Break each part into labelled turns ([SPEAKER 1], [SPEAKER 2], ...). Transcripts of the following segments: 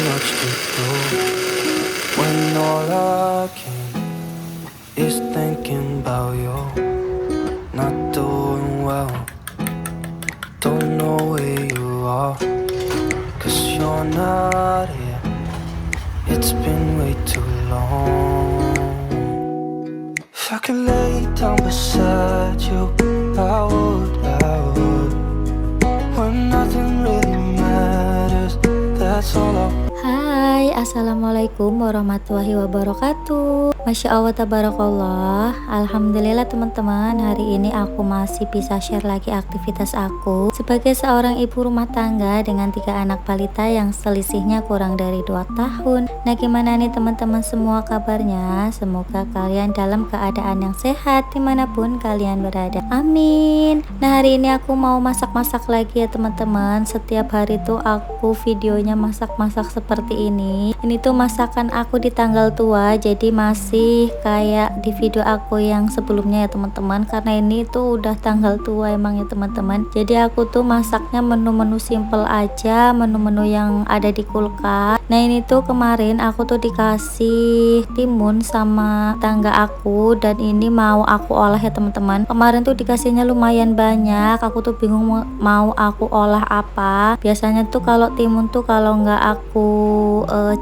[SPEAKER 1] much to do when all I can is thinking about you. Not doing well, don't know where you are, 'cause you're not here. It's been way too long. If I could lay down beside you, I would, when nothing really matters, that's all I want.
[SPEAKER 2] Hai, assalamualaikum warahmatullahi wabarakatuh. Masya Allah, tabarakallah. Alhamdulillah teman-teman, hari ini aku masih bisa share lagi aktivitas aku sebagai seorang ibu rumah tangga dengan 3 anak balita yang selisihnya kurang dari 2 tahun. Nah, gimana nih teman-teman semua kabarnya? Semoga kalian dalam keadaan yang sehat dimanapun kalian berada, amin. Nah, hari ini aku mau masak-masak lagi ya teman-teman. Setiap hari tuh aku videonya masak-masak seperti ini tuh masakan aku di tanggal tua, jadi masih kayak di video aku yang sebelumnya ya teman-teman, karena ini tuh udah tanggal tua emang ya teman-teman. Jadi aku tuh masaknya menu-menu simple aja, menu-menu yang ada di kulkas. Nah, ini tuh kemarin aku tuh dikasih timun sama tangga aku, dan ini mau aku olah ya teman-teman. Kemarin tuh dikasihnya lumayan banyak, aku tuh bingung mau aku olah apa. Biasanya tuh kalau timun tuh kalau nggak aku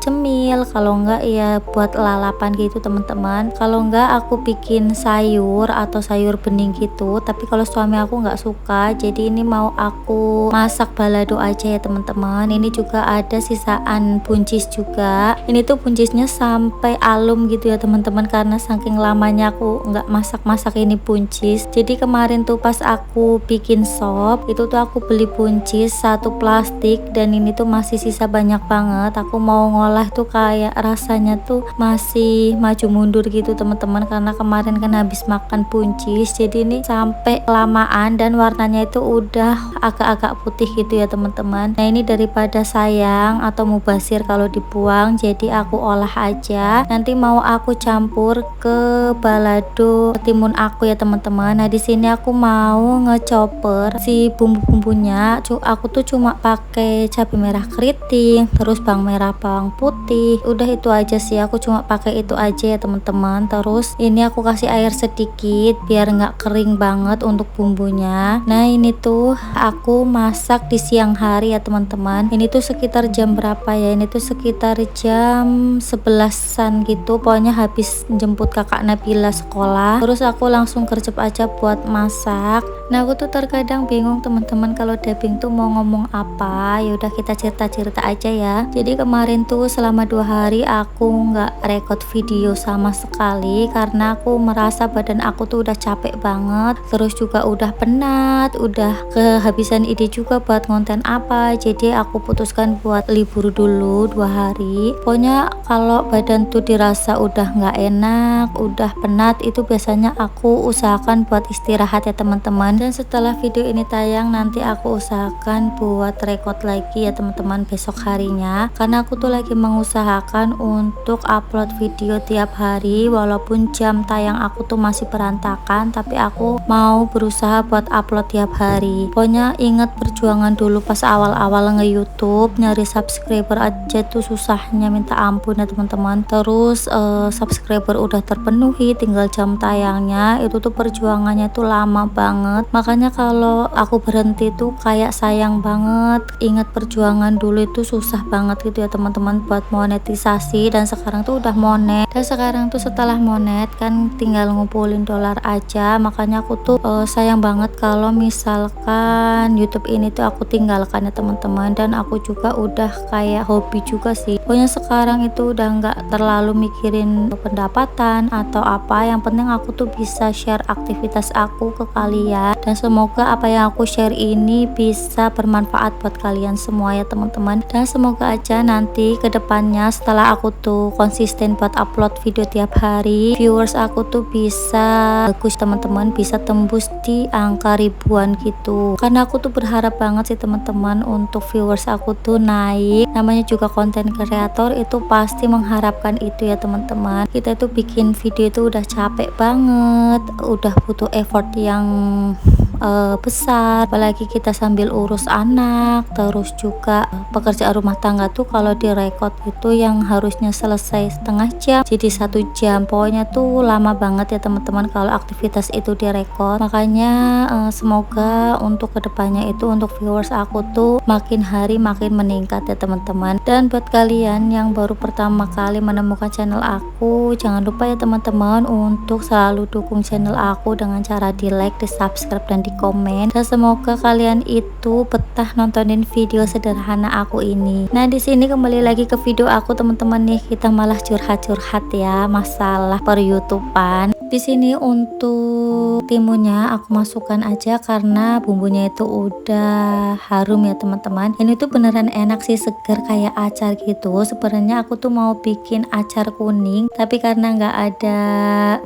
[SPEAKER 2] cemil, kalau enggak ya buat lalapan gitu teman-teman. Kalau enggak aku bikin sayur atau sayur bening gitu, tapi kalau suami aku nggak suka, jadi ini mau aku masak balado aja ya teman-teman. Ini juga ada sisaan buncis juga, ini tuh buncisnya sampai alum gitu ya teman-teman, karena saking lamanya aku nggak masak-masak ini buncis. Jadi kemarin tuh pas aku bikin sop itu tuh aku beli buncis 1 plastik, dan ini tuh masih sisa banyak banget. Aku mau ngolah tuh kayak rasanya tuh masih maju mundur gitu teman-teman, karena kemarin kan habis makan buncis, jadi ini sampai kelamaan dan warnanya itu udah agak-agak putih gitu ya teman-teman. Nah, ini daripada sayang atau mubazir kalau dibuang, jadi aku olah aja. Nanti mau aku campur ke balado timun aku ya teman-teman. Nah, di sini aku mau ngechopper si bumbu-bumbunya. Aku tuh cuma pakai cabai merah keriting, terus bawang merah, bawang putih, udah itu aja sih. Aku cuma pakai itu aja ya teman-teman. Terus ini aku kasih air sedikit biar nggak kering banget untuk bumbunya. Nah, ini tuh aku masak di siang hari ya teman-teman. Ini tuh sekitar jam berapa ya? Ini tuh sekitar jam 11-an gitu, pokoknya habis jemput kakak Nabila sekolah, terus aku langsung gercep aja buat masak. Nah, aku tuh terkadang bingung teman-teman kalau dubbing tuh mau ngomong apa. Ya udah, kita cerita-cerita aja ya. Jadi kemarin tuh selama 2 hari aku nggak record video sama sekali, karena aku merasa badan aku tuh udah capek banget, terus juga udah penat, udah kehabisan ide juga buat konten apa. Jadi aku putuskan buat libur dulu 2 hari. Pokoknya kalau badan tuh dirasa udah nggak enak, udah penat, itu biasanya aku usahakan buat istirahat ya teman-teman. Dan setelah video ini tayang, nanti aku usahakan buat record lagi ya teman-teman besok harinya, karena aku tuh lagi mengusahakan untuk upload video tiap hari. Walaupun jam tayang aku tuh masih berantakan, tapi aku mau berusaha buat upload tiap hari. Pokoknya ingat perjuangan dulu pas awal-awal nge-YouTube, nyari subscriber aja tuh susahnya minta ampun ya teman-teman. Terus subscriber udah terpenuhi, tinggal jam tayangnya, itu tuh perjuangannya tuh lama banget. Makanya kalau aku berhenti tuh kayak sayang banget. Ingat perjuangan dulu itu susah banget gitu ya teman-teman buat monetisasi, dan sekarang tuh udah monet. Dan sekarang tuh setelah monet kan tinggal ngumpulin dolar aja. Makanya aku tuh sayang banget kalau misalkan YouTube ini tuh aku tinggalkan ya teman-teman. Dan aku juga udah kayak hobi juga sih. Pokoknya sekarang itu udah nggak terlalu mikirin pendapatan atau apa. Yang penting aku tuh bisa share aktivitas aku ke kalian, dan semoga apa yang aku share ini bisa bermanfaat buat kalian semua ya teman-teman. Dan semoga aja nanti kedepannya setelah aku tuh konsisten buat upload video tiap hari, viewers aku tuh bisa bagus teman-teman, bisa tembus di angka ribuan gitu. Karena aku tuh berharap banget sih teman-teman untuk viewers aku tuh naik. Namanya juga konten kreator itu pasti mengharapkan itu ya teman-teman. Kita tuh bikin video itu udah capek banget, udah butuh effort yang besar, apalagi kita sambil urus anak, terus juga pekerjaan rumah tangga tuh kalau direkod itu yang harusnya selesai setengah jam jadi 1 jam, pokoknya tuh lama banget ya teman-teman kalau aktivitas itu direkod. Makanya semoga untuk kedepannya itu untuk viewers aku tuh makin hari makin meningkat ya teman-teman. Dan buat kalian yang baru pertama kali menemukan channel aku, jangan lupa ya teman-teman untuk selalu dukung channel aku dengan cara di like, di subscribe, dan di komen. Dan semoga kalian itu betah nontonin video sederhana aku ini. Nah, di sini kembali lagi ke video aku teman-teman nih, kita malah curhat-curhat ya masalah per YouTubean. Di sini untuk timunnya aku masukkan aja karena bumbunya itu udah harum ya teman-teman. Ini tuh beneran enak sih, seger kayak acar gitu. Sebenarnya aku tuh mau bikin acar kuning, tapi karena nggak ada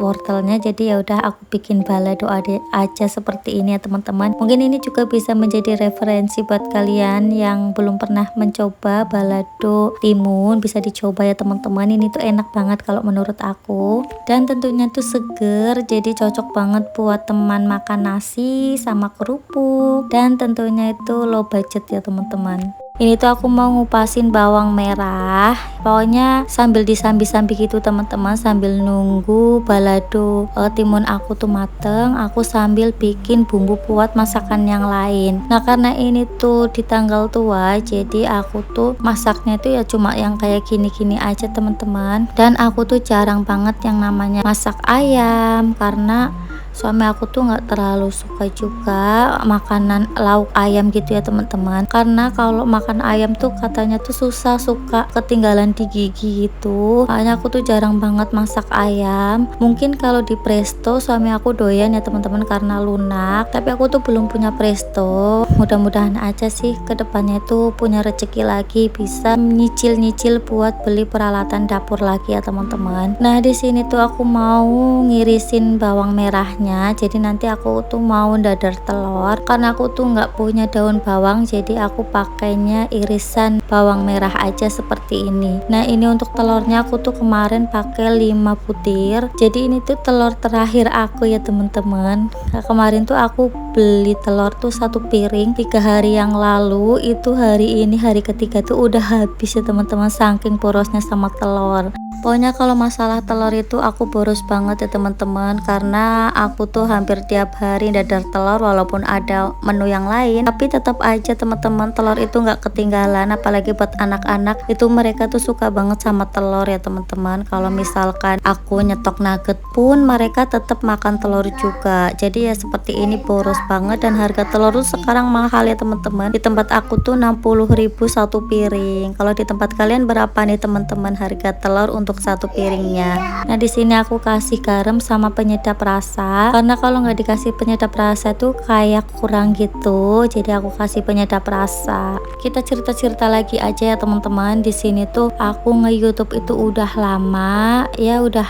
[SPEAKER 2] wortelnya jadi ya udah aku bikin balado aja seperti ini ya teman-teman. Mungkin ini juga bisa menjadi referensi buat kalian yang belum pernah mencoba balado timun, bisa dicoba ya teman-teman. Ini tuh enak banget kalau menurut aku, dan tentunya tuh seger, jadi cocok banget buat teman makan nasi sama kerupuk, dan tentunya itu low budget ya teman-teman. Ini tuh aku mau ngupasin bawang merah, pokoknya sambil disambi-sambi gitu teman-teman, sambil nunggu balado timun aku tuh mateng, aku sambil bikin bumbu buat masakan yang lain. Nah, karena ini tuh di tanggal tua, jadi aku tuh masaknya tuh ya cuma yang kayak gini-gini aja teman-teman. Dan aku tuh jarang banget yang namanya masak ayam, karena suami aku tuh nggak terlalu suka juga makanan lauk ayam gitu ya teman-teman, karena kalau makan ayam tuh katanya tuh susah, suka ketinggalan di gigi gitu. Makanya aku tuh jarang banget masak ayam. Mungkin kalau di presto suami aku doyan ya teman-teman karena lunak, tapi aku tuh belum punya presto. Mudah-mudahan aja sih kedepannya itu punya rezeki lagi, bisa nyicil-nyicil buat beli peralatan dapur lagi ya teman-teman. Nah, di sini tuh aku mau ngirisin bawang merahnya, jadi nanti aku tuh mau dadar telur. Karena aku tuh nggak punya daun bawang, jadi aku pakainya irisan bawang merah aja seperti ini. Nah, ini untuk telurnya aku tuh kemarin pakai 5 butir, jadi ini tuh telur terakhir aku ya teman-teman. Nah, kemarin tuh aku beli telur tuh 1 piring 3 hari yang lalu, itu hari ini hari ketiga tuh udah habis ya teman-teman, saking porosnya sama telur. Pokoknya kalau masalah telur itu aku boros banget ya teman-teman, karena aku tuh hampir tiap hari dadar telur walaupun ada menu yang lain, tapi tetap aja teman-teman telur itu nggak ketinggalan. Apalagi buat anak-anak itu, mereka tuh suka banget sama telur ya teman-teman. Kalau misalkan aku nyetok nugget pun mereka tetap makan telur juga. Jadi ya seperti ini, boros banget. Dan harga telur tuh sekarang mahal ya teman-teman. Di tempat aku tuh 60.000 1 piring. Kalau di tempat kalian berapa nih teman-teman harga telur untuk 1 piringnya? Nah, di sini aku kasih garam sama penyedap rasa, karena kalau nggak dikasih penyedap rasa tuh kayak kurang gitu, jadi aku kasih penyedap rasa. Kita cerita-cerita lagi aja ya teman-teman. Di sini tuh aku nge-YouTube itu udah lama ya, udah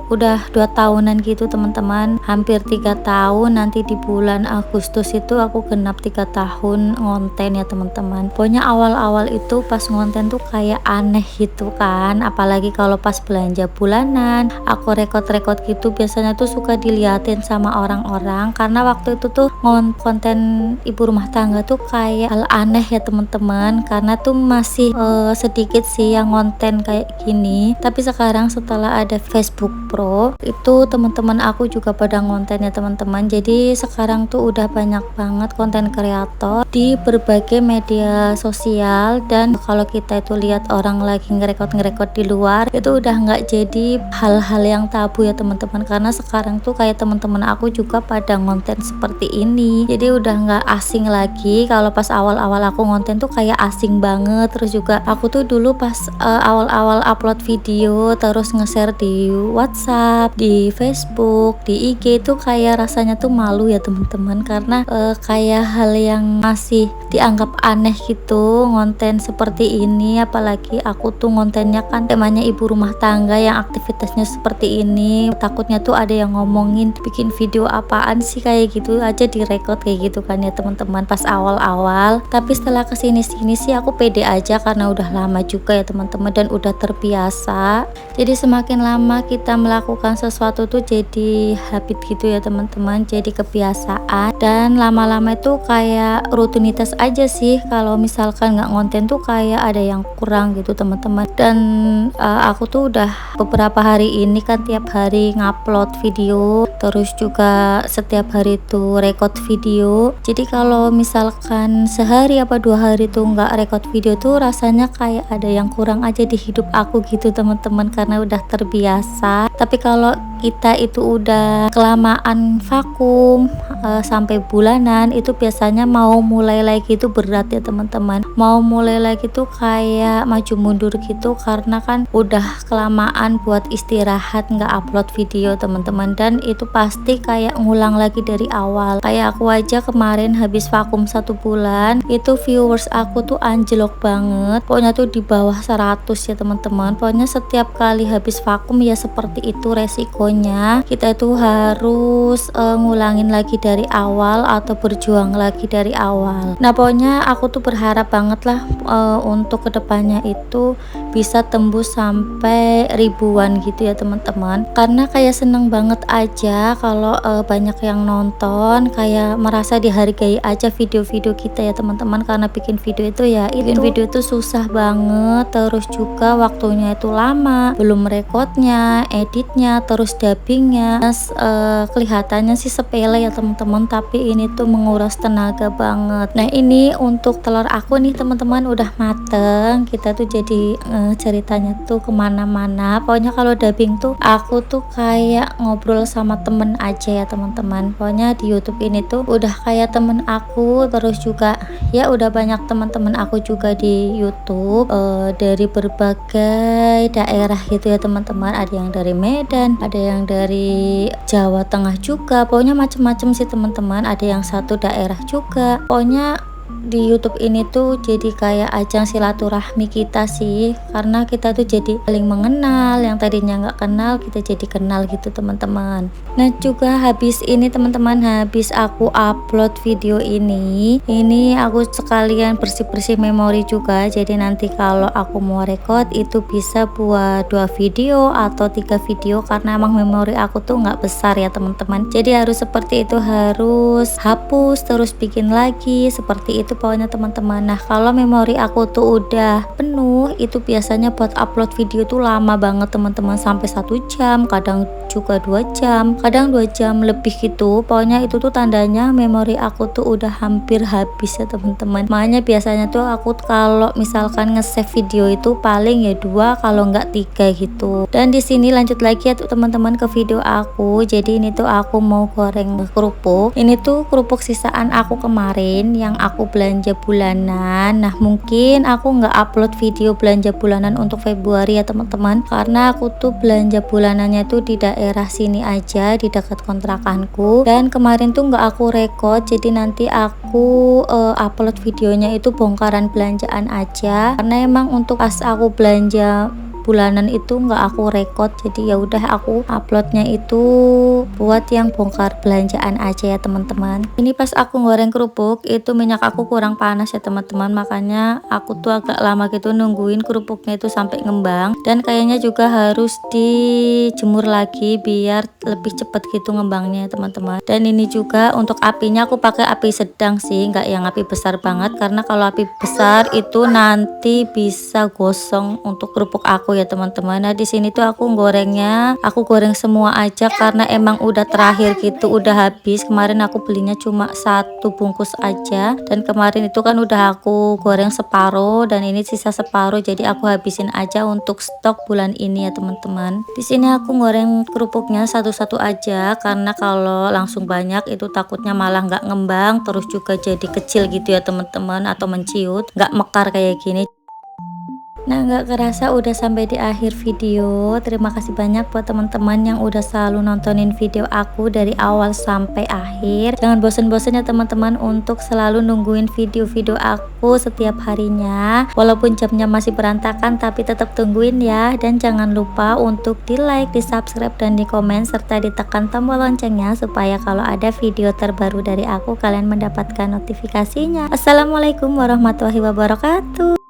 [SPEAKER 2] 2 tahunan gitu teman-teman, hampir 3 tahun. Nanti di bulan Agustus itu aku genap 3 tahun ngonten ya teman-teman. Pokoknya awal-awal itu pas ngonten tuh kayak aneh gitu kan, apalagi kalau pas belanja bulanan aku rekod-rekod gitu, biasanya tuh suka diliatin sama orang-orang, karena waktu itu tuh konten ibu rumah tangga tuh kayak hal aneh ya teman-teman, karena tuh masih sedikit sih yang ngonten kayak gini. Tapi sekarang setelah ada Facebook Pro itu, teman-teman aku juga pada ngonten ya teman-teman. Jadi sekarang tuh udah banyak banget konten kreator di berbagai media sosial, dan kalau kita itu lihat orang lagi ngerekod di luar itu udah nggak jadi hal-hal yang tabu ya teman-teman, karena sekarang tuh kayak teman-teman aku juga pada ngonten seperti ini, jadi udah nggak asing lagi. Kalau pas awal-awal aku ngonten tuh kayak asing banget. Terus juga aku tuh dulu pas awal-awal upload video terus nge-share di WhatsApp, di Facebook, di IG itu kayak rasanya tuh malu ya teman-teman, karena kayak hal yang masih dianggap aneh gitu ngonten seperti ini. Apalagi aku tuh ngontennya kan temanya ibu rumah tangga yang aktivitasnya seperti ini, takutnya tuh ada yang ngomongin bikin video apaan sih kayak gitu aja direkod kayak gitu kan ya teman-teman pas awal-awal. Tapi setelah kesini-sini sih aku pede aja karena udah lama juga ya teman-teman, dan udah terbiasa. Jadi semakin lama kita melakukan melakukan sesuatu tuh jadi habit gitu ya teman-teman, jadi kebiasaan, dan lama-lama itu kayak rutinitas aja sih. Kalau misalkan nggak ngonten tuh kayak ada yang kurang gitu teman-teman. Dan aku tuh udah beberapa hari ini kan tiap hari ngupload video, terus juga setiap hari tuh record video. Jadi kalau misalkan sehari apa 2 hari tuh nggak record video tuh rasanya kayak ada yang kurang aja di hidup aku gitu teman-teman, karena udah terbiasa. Tapi kalau kita itu udah kelamaan vakum sampai bulanan, itu biasanya mau mulai lagi itu berat ya teman-teman. Mau mulai lagi tuh kayak maju mundur gitu, karena kan udah kelamaan buat istirahat nggak upload video teman-teman. Dan itu pasti kayak ngulang lagi dari awal. Kayak aku aja kemarin habis vakum 1 bulan, itu viewers aku tuh anjlok banget, pokoknya tuh di bawah 100 ya teman-teman. Pokoknya setiap kali habis vakum ya seperti itu resikonya, kita itu harus ngulangin lagi dari awal atau berjuang lagi dari awal. Nah pokoknya aku tuh berharap banget lah untuk kedepannya itu bisa tembus sampai ribuan gitu ya teman-teman, karena kayak seneng banget aja kalau banyak yang nonton, kayak merasa dihargai aja video-video kita ya teman-teman. Karena bikin video itu ya bikin video itu susah banget, terus juga waktunya itu lama, belum rekodnya, editnya, terus dubbingnya. Kelihatannya sih sepele ya teman-teman, tapi ini tuh menguras tenaga banget. Nah ini untuk telur aku nih teman-teman udah mateng, kita tuh jadi ceritanya tuh kemana-mana. Pokoknya kalau dubbing tuh aku tuh kayak ngobrol sama temen aja ya teman-teman. Pokoknya di YouTube ini tuh udah kayak temen aku, terus juga ya udah banyak teman-teman aku juga di YouTube dari berbagai daerah gitu ya teman-teman. Ada yang dari Medan, ada yang dari Jawa Tengah juga, pokoknya macem-macem sih teman-teman. Ada yang satu daerah juga. Pokoknya di YouTube ini tuh jadi kayak ajang silaturahmi kita sih, karena kita tuh jadi saling mengenal, yang tadinya nggak kenal kita jadi kenal gitu teman-teman. Nah juga habis ini teman-teman, habis aku upload video ini aku sekalian bersih-bersih memori juga. Jadi nanti kalau aku mau record itu bisa buat 2 video atau 3 video, karena emang memori aku tuh nggak besar ya teman-teman. Jadi harus seperti itu, harus hapus terus bikin lagi seperti itu pokoknya teman-teman. Nah kalau memori aku tuh udah penuh, itu biasanya buat upload video tuh lama banget teman-teman, sampai 1 jam, kadang juga 2 jam, kadang 2 jam lebih gitu. Pokoknya itu tuh tandanya memori aku tuh udah hampir habis ya teman-teman. Makanya biasanya tuh aku kalau misalkan nge-save video itu paling ya 2 kalau nggak 3 gitu. Dan di sini lanjut lagi ya teman-teman ke video aku. Jadi ini tuh aku mau goreng kerupuk. Ini tuh kerupuk sisaan aku kemarin yang aku belanja bulanan. Nah mungkin aku nggak upload video belanja bulanan untuk Februari ya teman-teman, karena aku tuh belanja bulanannya tuh di daerah sini aja, di dekat kontrakanku. Dan kemarin tuh nggak aku record, jadi nanti aku upload videonya itu bongkaran belanjaan aja, karena emang untuk pas aku belanja bulanan itu nggak aku record, jadi ya udah aku uploadnya itu buat yang bongkar belanjaan aja ya teman-teman. Ini pas aku goreng kerupuk itu minyak aku kurang panas ya teman-teman, makanya aku tuh agak lama gitu nungguin kerupuknya itu sampai ngembang. Dan kayaknya juga harus dijemur lagi biar lebih cepet gitu ngembangnya ya teman-teman. Dan ini juga untuk apinya aku pakai api sedang sih, nggak yang api besar banget, karena kalau api besar itu nanti bisa gosong untuk kerupuk aku ya teman-teman. Nah di sini tuh aku gorengnya, aku goreng semua aja karena emang udah terakhir gitu, udah habis. Kemarin aku belinya cuma 1 bungkus aja, dan kemarin itu kan udah aku goreng separuh dan ini sisa separuh, jadi aku habisin aja untuk stok bulan ini ya teman-teman. Di sini aku goreng kerupuknya satu-satu aja, karena kalau langsung banyak itu takutnya malah nggak ngembang, terus juga jadi kecil gitu ya teman-teman, atau menciut, nggak mekar kayak gini. Nah nggak kerasa udah sampai di akhir video. Terima kasih banyak buat teman-teman yang udah selalu nontonin video aku dari awal sampai akhir. Jangan bosen-bosen ya teman-teman untuk selalu nungguin video-video aku setiap harinya. Walaupun jamnya masih berantakan, tapi tetap tungguin ya. Dan jangan lupa untuk di like, di subscribe, dan di komen, serta ditekan tombol loncengnya supaya kalau ada video terbaru dari aku kalian mendapatkan notifikasinya. Assalamualaikum warahmatullahi wabarakatuh.